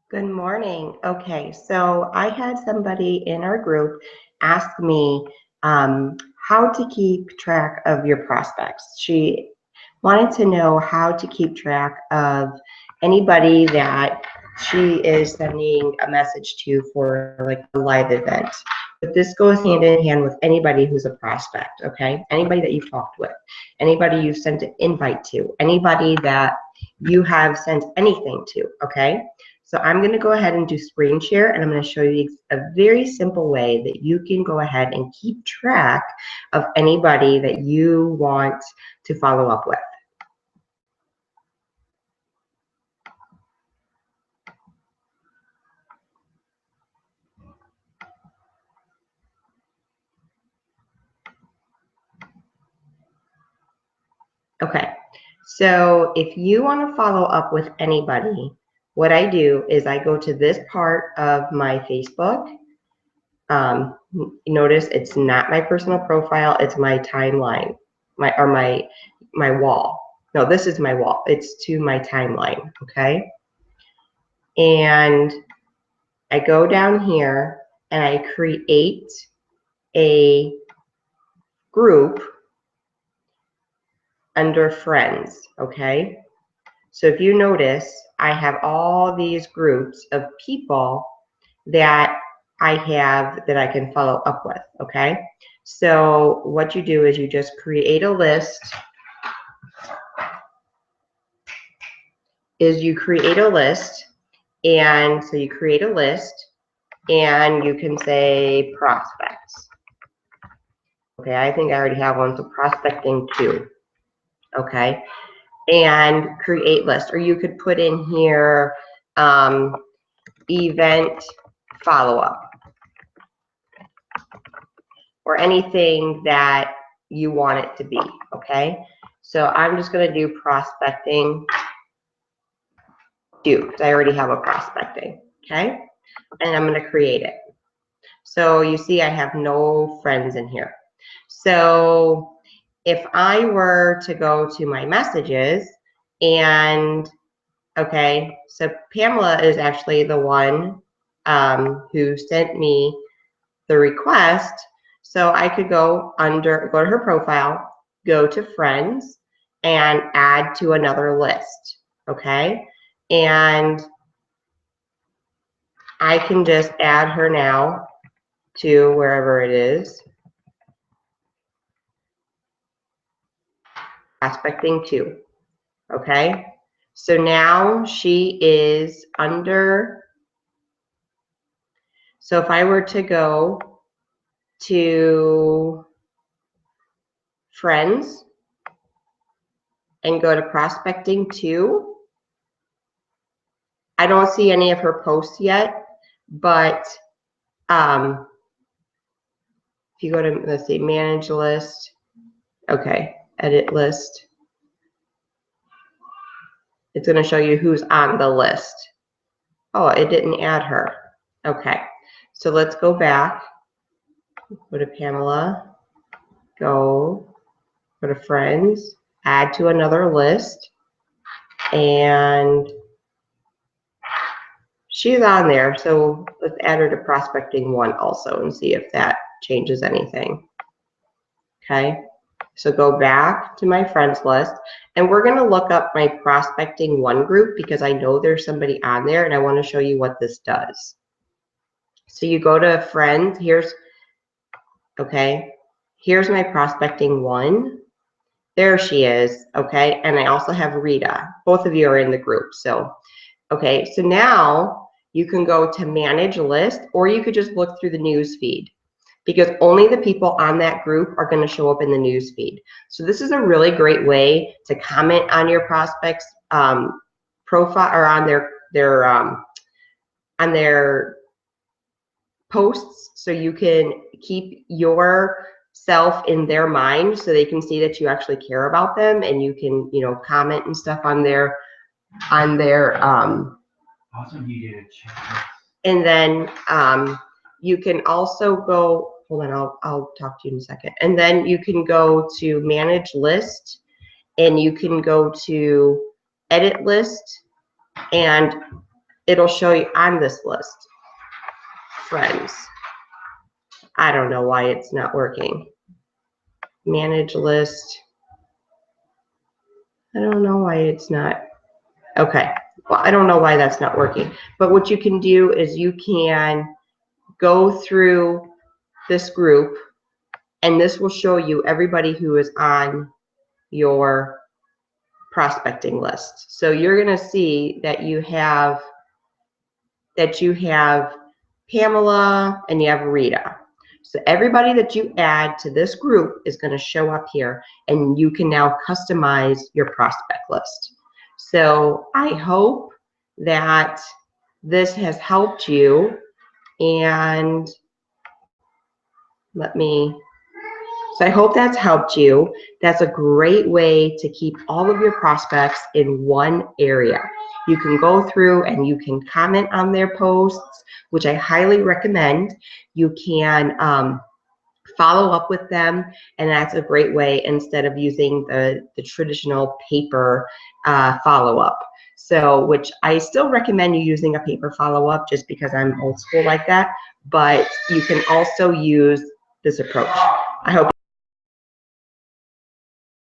Good morning. Okay, so I had somebody in our group ask me how to keep track of your prospects. She wanted to know how to keep track of anybody that she is sending a message to for like a live event. But this goes hand in hand with anybody who's a prospect, okay? Anybody that you've talked with, anybody you've sent an invite to, anybody that you have sent anything to, okay? So I'm going to go ahead and do screen share, and I'm going to show you a very simple way that you can go ahead and keep track of anybody that you want to follow up with. Okay, so if you want to follow up with anybody, what I do is I go to this part of my Facebook. Notice it's not my personal profile, it's my timeline, my wall. No, this is my wall. It's to my timeline, okay? And I go down here and I create a group under friends, okay? So if you notice, I have all these groups of people that I have that I can follow up with, okay? So what you do is you just create a list, and so you create a list and you can say prospects. Okay, I think I already have one, so prospecting 2, okay? And create list, or you could put in here event follow-up, or anything that you want it to be, okay? So I'm just gonna do prospecting 2, because I already have a prospecting, okay? And I'm gonna create it. So you see I have no friends in here. So if I were to go to my messages and, okay, so Pamela is actually the one who sent me the request. So I could go to her profile, go to friends, and add to another list, okay? And I can just add her now to wherever it is. Prospecting 2, okay? So now she is under, so if I were to go to friends and go to prospecting 2, I don't see any of her posts yet, but if you go to, let's see, manage list, okay, edit list, it's going to show you who's on the list. Oh, it didn't add her. Okay, so let's go back, go to Pamela, go to friends, add to another list, and she's on there. So let's add her to prospecting 1 also and see if that changes anything. Okay, so go back to my friends list, and we're going to look up my prospecting 1 group because I know there's somebody on there and I want to show you what this does. So you go to friends, here's my prospecting 1. There she is, okay? And I also have Rita. Both of you are in the group. So, okay, so now you can go to manage list, or you could just look through the news feed, because only the people on that group are going to show up in the news feed. So this is a really great way to comment on your prospects' profile, or on their posts, so you can keep yourself in their mind, so they can see that you actually care about them, and you can, you know, comment and stuff on their Awesome, you did it. and then you can also go, hold on, I'll talk to you in a second, and then you can go to manage list, and you can go to edit list, and it'll show you on this list. Friends. I don't know why it's not working. Manage list. I don't know why it's not. Okay. Well, I don't know why that's not working. But what you can do is you can go through this group, and this will show you everybody who is on your prospecting list. So you're going to see that you have Pamela and you have Rita. So everybody that you add to this group is going to show up here, and you can now customize your prospect list. So I hope that this has helped you, and so I hope that's helped you. That's a great way to keep all of your prospects in one area. You can go through and you can comment on their posts, which I highly recommend. You can follow up with them, and that's a great way instead of using the traditional paper follow-up. So, which I still recommend you using a paper follow-up just because I'm old school like that, but you can also use this approach. I hope